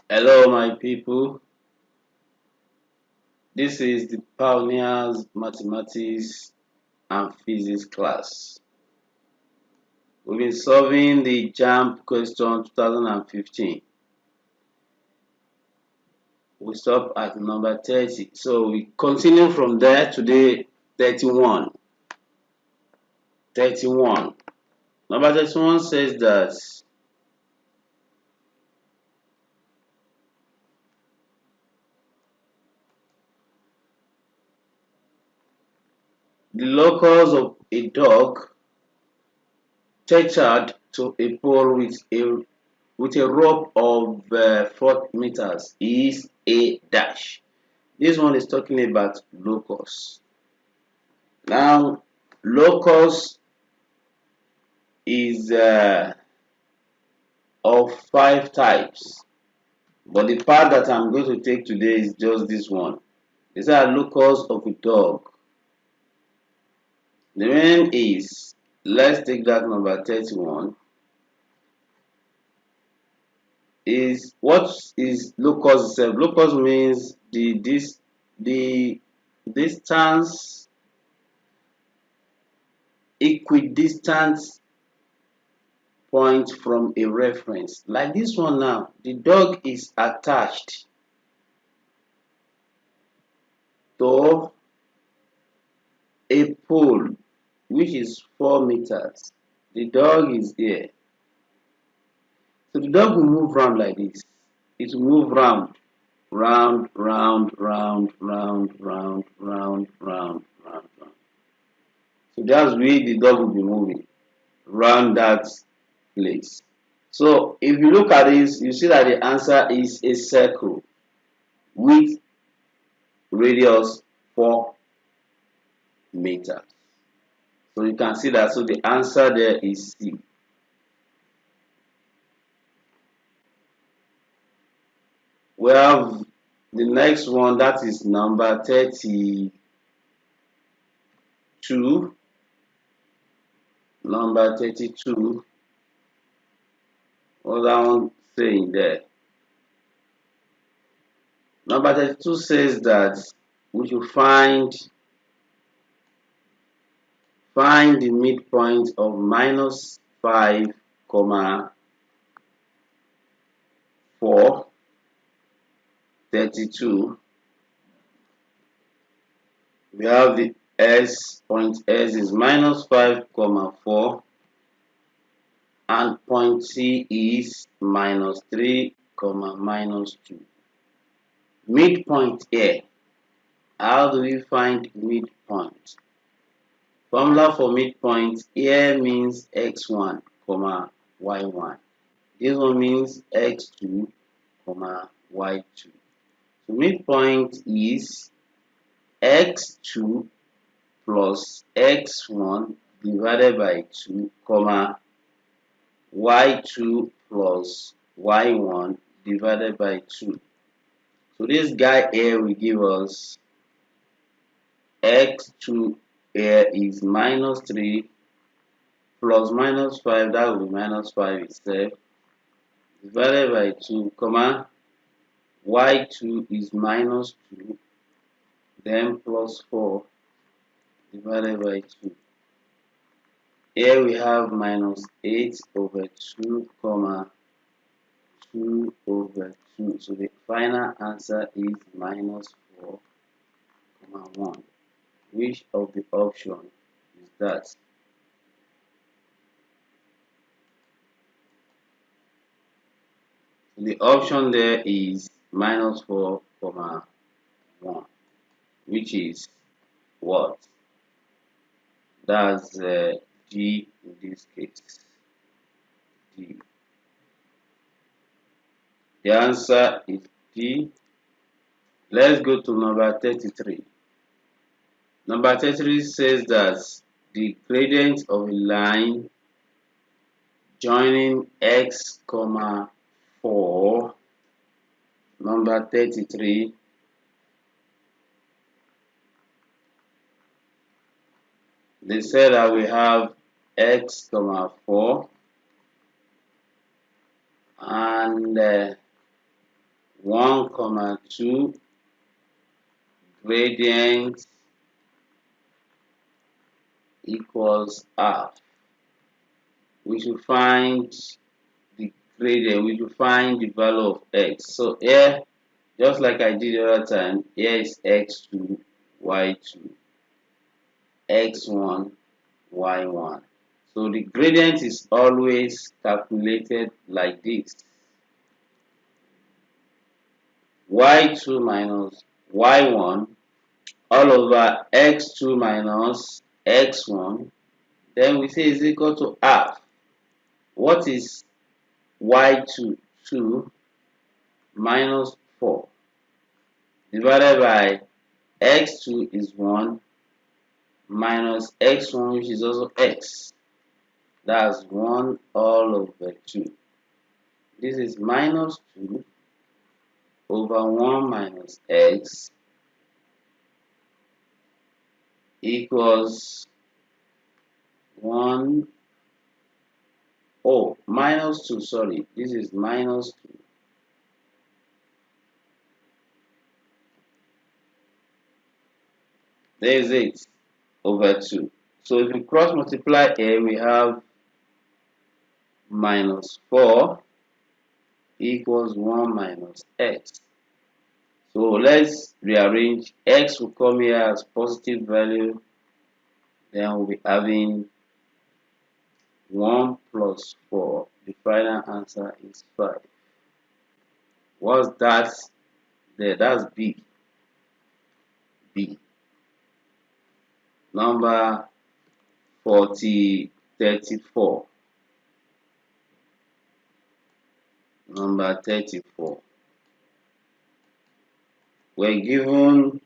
Hello, my people. This is the Pioneers Mathematics and Physics class. We've been solving the JAMB question 2015. We stop at number 30. So we continue from there today, 31. 31. Number 31 says that the locus of a dog tethered to a pole with a rope of 4 meters is a dash. This one is talking about locus. Now, locus is of 5 types, but the part that I'm going to take today is just this one. These are locus of a dog. The name is, let's take that number 31. Is what is locus itself? Locus means the distance, equidistant point from a reference. Like this one now, the dog is attached to a pole which is 4 meters. The dog is here. So the dog will move round like this. It will move round, round, round, round, round, round, round, round, round, round. So that's where the dog will be moving round that place. So if you look at this, you see that the answer is a circle with radius 4 meters. So you can see that. So the answer there is C. We have the next one, that is number 32. Number 32. What's that one saying there? Number 32 says that we should find the midpoint of -5, 4, 32. We have the point S is -5, 4, and point C is -3, -2. Midpoint here. How do we find midpoint? Formula for midpoint here means x1, y1. This one means x2, y2. So midpoint is x2 plus x1 divided by 2, y2 plus y1 divided by 2. So this guy here will give us x2 here is -3 plus -5, that will be -5 itself, divided by 2, y2 is -2, then plus 4 divided by 2. Here we have -8 over 2, 2 over 2. So the final answer is -4, 1. Which of the option is that? The option there is -4, 1, which is what? That's G in this case. D. The answer is D. Let's go to number 33. Number 33 says that the gradient of a line joining x, 4, number 33, they said that we have x, 4, and 1, 2 gradient equals half. We should find the gradient, we should find the value of x. So here, just like I did the other time, here is x2, y2, x1, y1. So the gradient is always calculated like this. Y2 minus y1 all over x2 minus x1. Then we say is equal to half. What is y2? 2 minus 4 divided by x2 is 1 minus x1, which is also x. That's 1 all over 2. This is minus 2 over 1 minus x equals 1, oh, minus 2, sorry, this is minus 2. There is 8 over 2. So if we cross multiply here, we have minus 4 equals 1 minus x. So let's rearrange. X will come here as positive value. Then we'll be having 1 plus 4. The final answer is 5. What's that there? That's B. B. Number 34. Number 34. We're given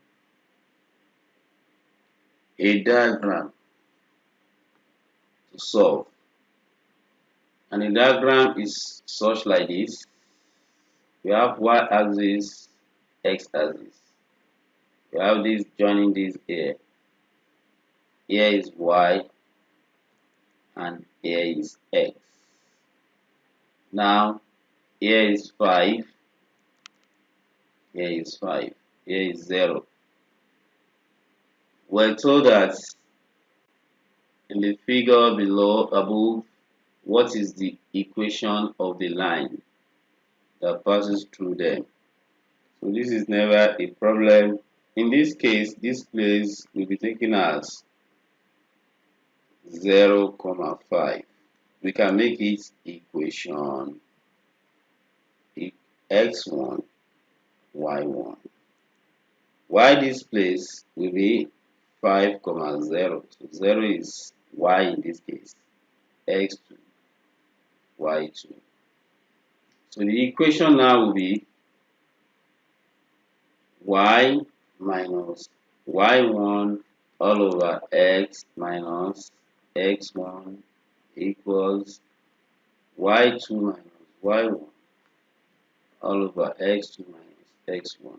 a diagram to solve. And the diagram is such like this. We have y-axis, x-axis. We have this joining this here. Here is y and here is x. Now, here is 5. Here is 5. Here is 0. We're told that in the figure below, above, what is the equation of the line that passes through them? So this is never a problem. In this case, this place will be taken as 0, 5. We can make it equation x1, y1. Y this place will be 5, 0. So 0 is y in this case, x2, y2. So the equation now will be y minus y1 all over x minus x1 equals y2 minus y1 all over x2 minus x1.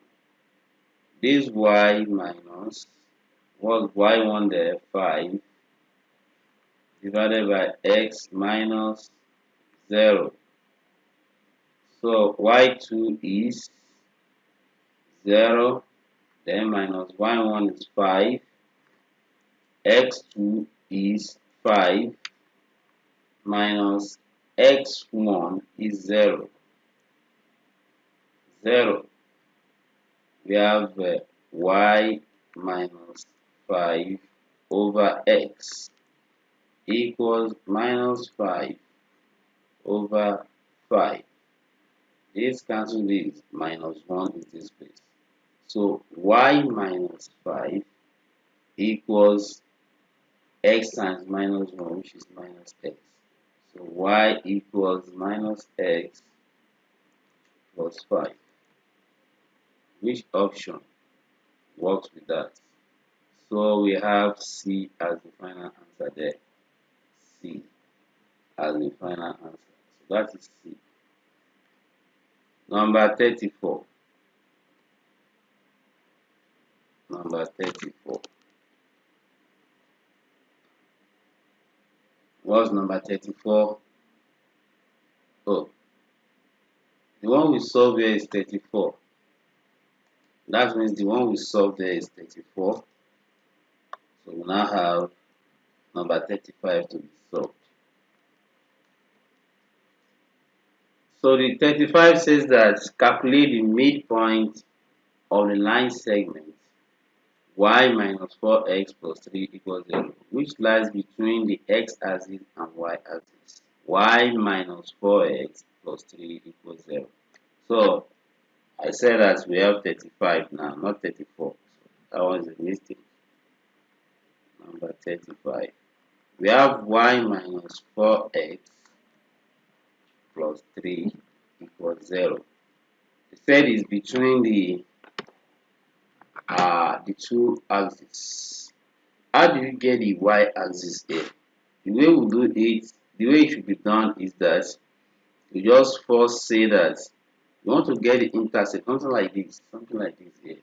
This y minus, what's y1 there? 5 divided by x minus 0. So y2 is 0, then minus y1 is 5, x2 is 5, minus x1 is 0. 0. We have y minus 5 over x equals minus 5 over 5. This cancels this, minus 1 in this place. So y minus 5 equals x times minus 1, which is minus x. So y equals minus x plus 5. Which option works with that? So we have C as the final answer there. C as the final answer. So that is C. Number 34. Number 34. What's number 34? Oh, The one we solve here is 34. That means the one we solve there is 34. So we now have number 35 to be solved. So the 35 says that calculate the midpoint of the line segment y minus 4x plus 3 equals 0, which lies between the x-axis and y-axis. Y minus 4x plus 3 equals 0. So I said that we have 35 now, not 34. So that was a mistake. Number 35. We have y minus 4x plus 3 equals 0. It said it's between the two axes. How do you get the y-axis here? The way we do it, the way it should be done is that you just first say that you want to get the intercept, something like this here,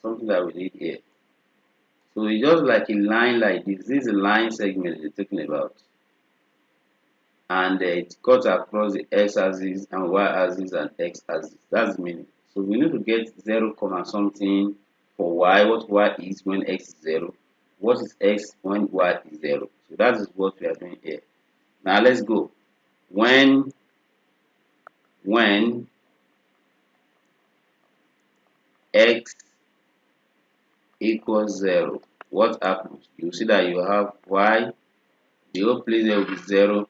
something that we did here. So it's just like a line like this. This is a line segment they're talking about, and it cuts across the x-axis and y-axis and x-axis. That's the meaning. So we need to get 0, something for y. What y is when x is 0? What is x when y is 0? So that is what we are doing here. Now let's go. When x equals 0, what happens? You see that you have y, the whole place there will be 0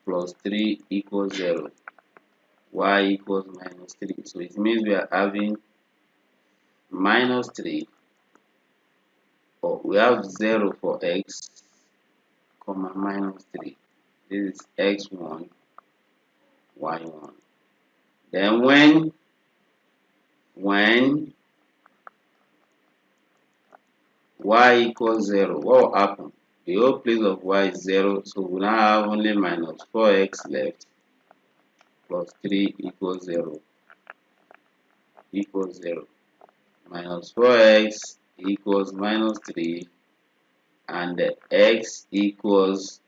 plus 3 equals 0. Y equals minus 3. So it means we are having minus 3, or we have 0 for x, comma minus 3. This is x1, y1. Then when y equals 0, what will happen? The whole place of y is 0, so we now have only minus 4x left plus 3 equals 0. Minus 4x equals minus 3, and the x equals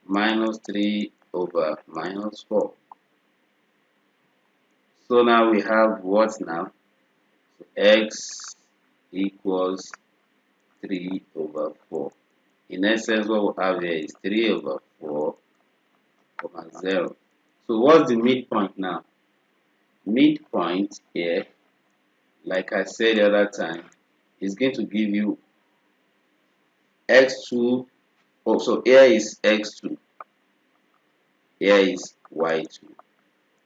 minus 3 over minus 4. So now we have what now? So x equals 3 over 4. In essence, what we have here is 3 over 4, 0. So what's the midpoint now? Midpoint here, like I said the other time, is going to give you x2. Oh, so here is x2. Here is y2.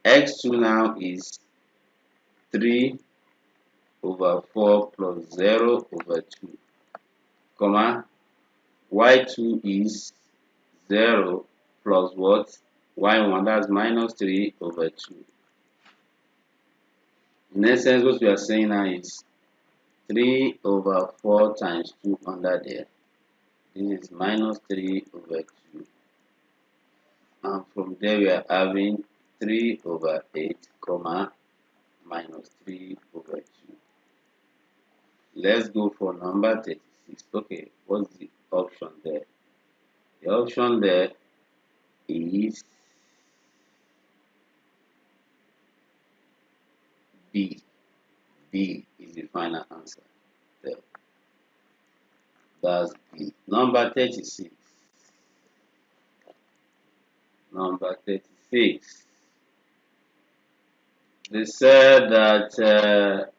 x2 now is 3 over 4 plus 0 over 2, comma, y2 is 0 plus what? y1, that's minus 3 over 2. In essence, what we are saying now is 3 over 4 times 2 under there. This is minus 3 over 2. And from there we are having 3 over 8, comma, minus 3 over 2. Let's go for number 36. Okay, what's the option there? The option there is B. B is the final answer there. That's B. Number 36. Number 36. They said that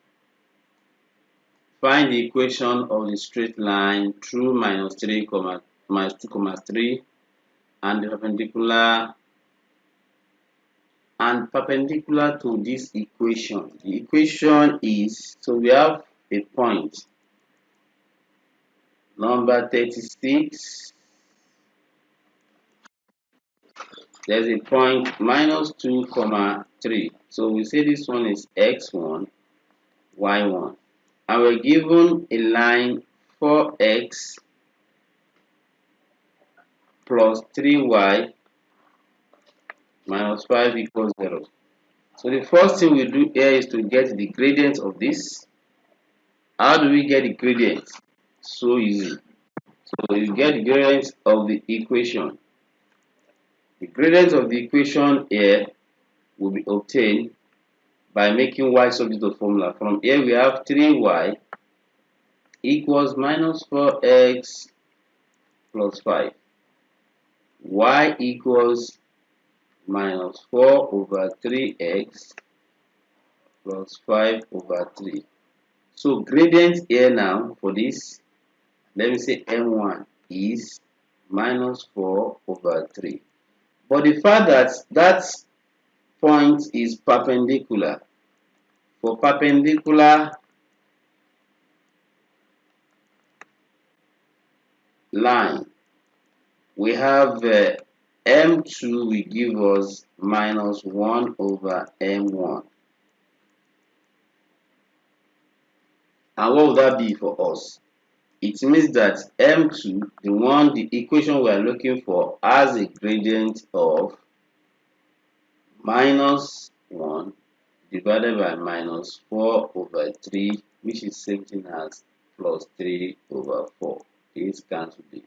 find the equation of the straight line through minus 3, minus 2, 3, and the perpendicular to this equation. The equation is, so we have a point. Number 36. There's a point minus 2, 3. So we say this one is x1, y1. And we're given a line 4x plus 3y minus 5 equals 0. So the first thing we do here is to get the gradient of this. How do we get the gradient? So easy. So you get the gradient of the equation. The gradient of the equation here will be obtained by making y subject to formula. From here we have 3y equals minus 4x plus 5. Y equals minus 4 over 3x plus 5 over 3. So gradient here now for this, let me say m1 is minus 4 over 3. But the fact that that point is perpendicular, for perpendicular line, we have m2 will give us minus 1 over m1. And what would that be for us? It means that m2, the equation we are looking for, has a gradient of minus 1 divided by minus 4 over 3, which is same thing as plus 3 over 4. This cancel this.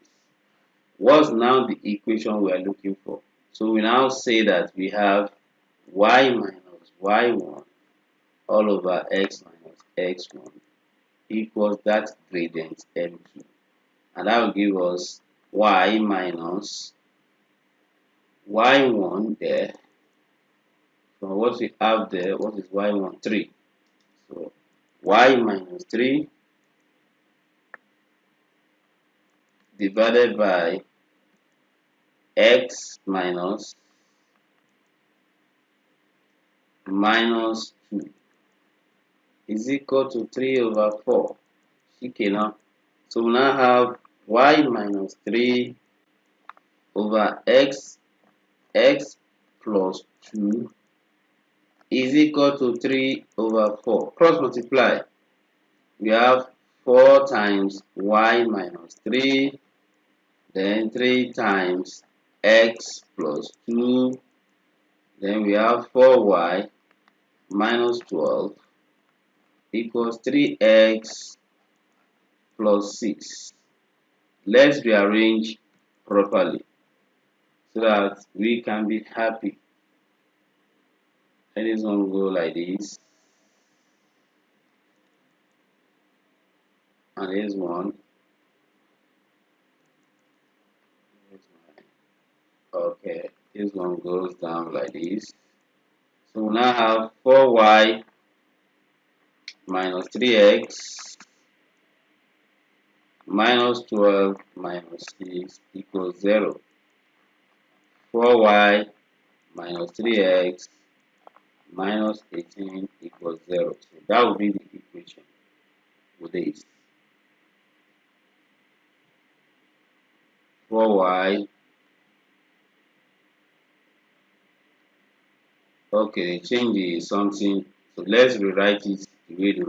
What's now the equation we are looking for? So we now say that we have y minus y1 all over x minus x1 equals that gradient m2. And that will give us y minus y1 there. From what we have there, what is y1? 3. So y minus 3 divided by x minus 2 is equal to 3 over 4. Okay, now, so we now have y minus 3 over x plus 2 is equal to 3 over 4. Cross multiply. We have 4 times y minus 3, then 3 times x plus 2, then we have 4y minus 12 equals 3x plus 6. Let's rearrange properly so that we can be happy. Let this one go like this, and this one, okay, this one goes down like this. So we now have 4y minus 3x minus 12 minus 6 equals 0. 4y minus 3x minus 18 equals 0. So that will be the equation with this. 4y, okay, change the something, so let's rewrite it the way they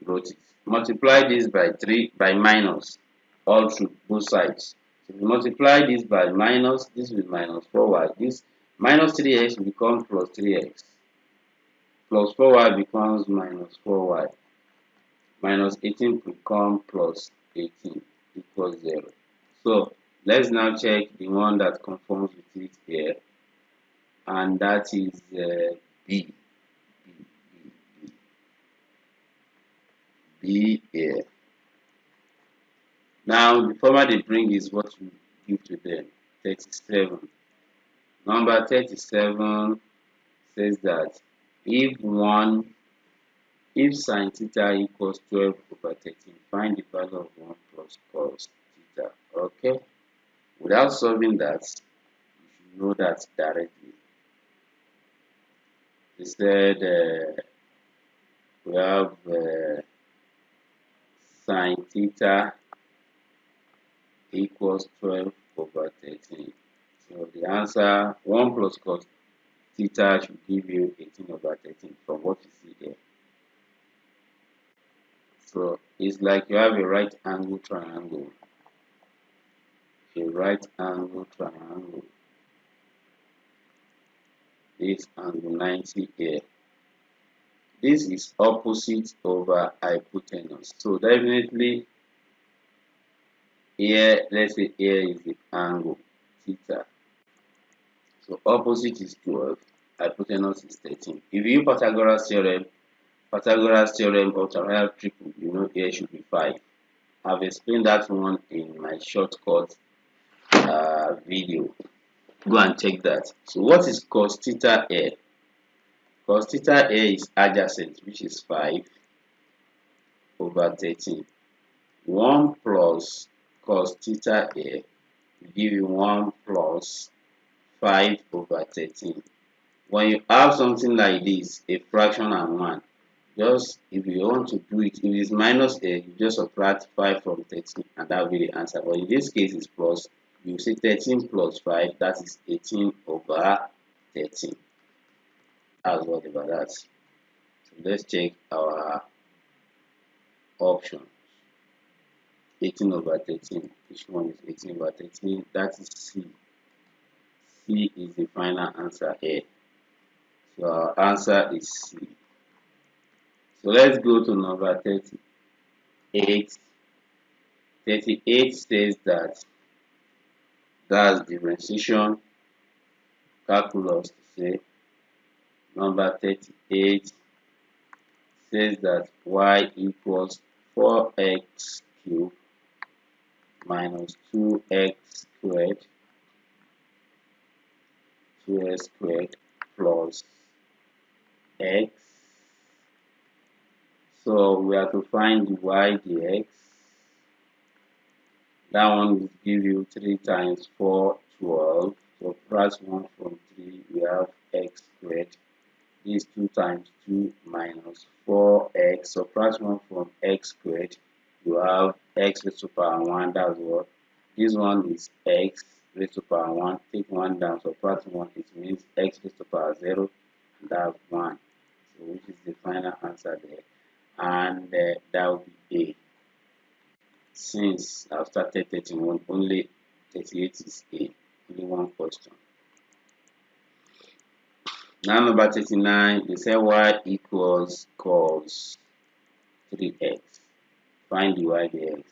wrote it. Multiply this by 3 by minus all through both sides. So if you multiply this by minus, this will be minus 4y. This minus 3x will become plus 3x. Plus 4y becomes minus 4y. Minus 18 will become plus 18 equals 0. So let's now check the one that conforms with it here, and that is B. B here. Now the formula they bring is what you give to them. 37. Number 37 says that if sine theta equals 12 over 13, find the value of 1 plus cos theta. Okay? Without solving that, you should know that directly. They said we have sine theta equals 12 over 13. So the answer 1 plus cos theta should give you 18 over 13 from what you see here. So it's like you have a right angle triangle. A right angle triangle. This angle 90 here. This is opposite over hypotenuse. So definitely here, let's say here is the angle theta. So opposite is 12. hypotenuse is 13. If you use Pythagoras theorem of triangle triple, you know here should be 5. I've explained that one in my shortcut video. Go and check that. So what is cos theta here? Cos theta here is adjacent, which is 5 over 13. 1 plus cos theta here will give you 1 plus 5 over 13. When you have something like this, a fraction and 1, just if you want to do it, if it's minus a, you just subtract 5 from 13 and that will be the answer. But in this case, it's plus. You say 13 plus 5, that is 18 over 13. That's whatever that. So let's check our option. 18 over 13. Which one is 18 over 13? That is C. C is the final answer here. So our answer is C. So let's go to number 38. 38 says that that's differentiation calculus to say. Number 38 says that y equals 4x cubed minus 2x squared plus x. So we have to find the y dx. That one will give you 3 times 4, 12. So plus 1 from 3, we have x squared. This 2 times 2 minus 4x. So plus 1 from x squared, you have x raised to power 1. That's what. This one is x raised to power 1. Take 1 down. So plus 1, it means x raised to power 0. And that's 1. So which is the final answer there. And that will be A. Since I've started 31, only 38 is A. Only one question. Now number 39, they say y equals cos 3x. Find the y dx.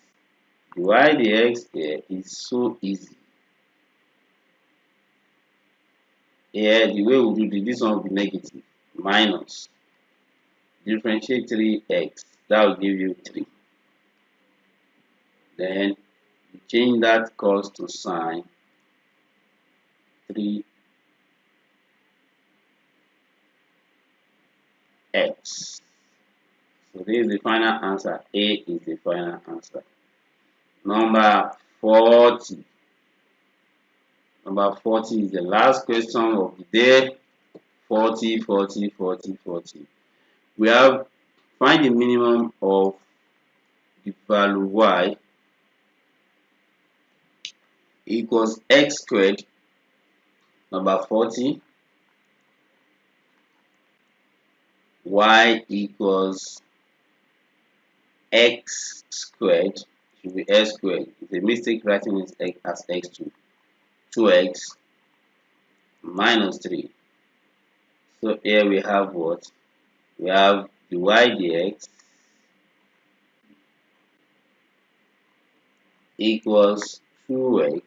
The y dx here is so easy. Here, the way we do this one will be negative. Minus. Differentiate 3x. That will give you 3. Then you change that cos to sine 3x. So this is the final answer. A is the final answer. Number 40. Number 40 is the last question of the day. 40, 40, 40, 40. We have find the minimum of the value y equals x squared. Number 40. Y equals x squared. Should be x squared. It's a mistake writing it as x2. 2x minus 3. So here we have what? We have the y dx equals 2x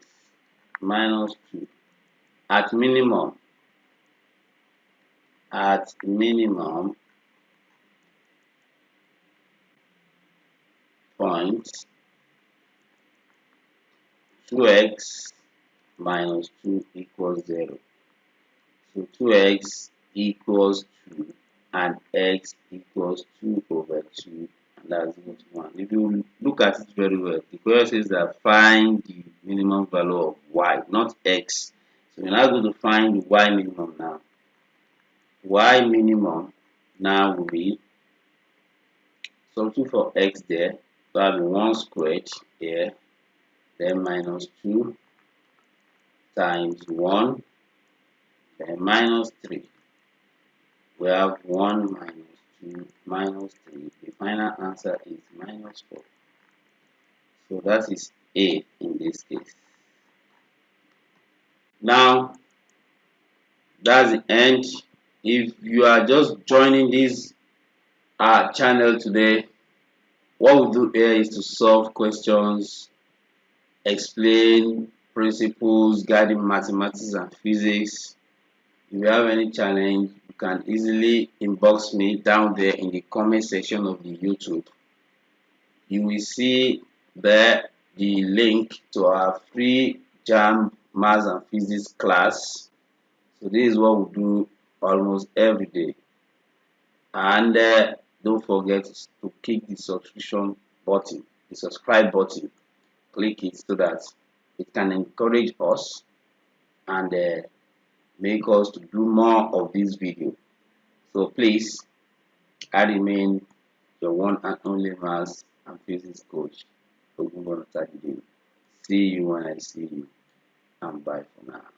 minus 2 at minimum point 2x minus 2 equals 0. So 2x equals 2 and x equals 2 over 2, and that's equal to 1. If you look at it very well, the question says that find the minimum value of y, not x. So we're now going to find the y minimum now. Y minimum now will be substitute for x there, so that will be 1 squared here, then minus 2 times 1, then minus 3. We have 1 minus 2 minus 3. The final answer is minus 4. So that is A in this case. Now, that's the end. If you are just joining this channel today, what we do here is to solve questions, explain principles guiding mathematics and physics, If you have any challenge, you can easily inbox me down there in the comment section of the YouTube. You will see there the link to our free JAMB Maths and Physics class. So this is what we do almost every day. And don't forget to click the subscription button, the subscribe button. Click it so that it can encourage us and make us to do more of this video. So please, I remain your one and only maths and physics coach. See you when I see you, and bye for now.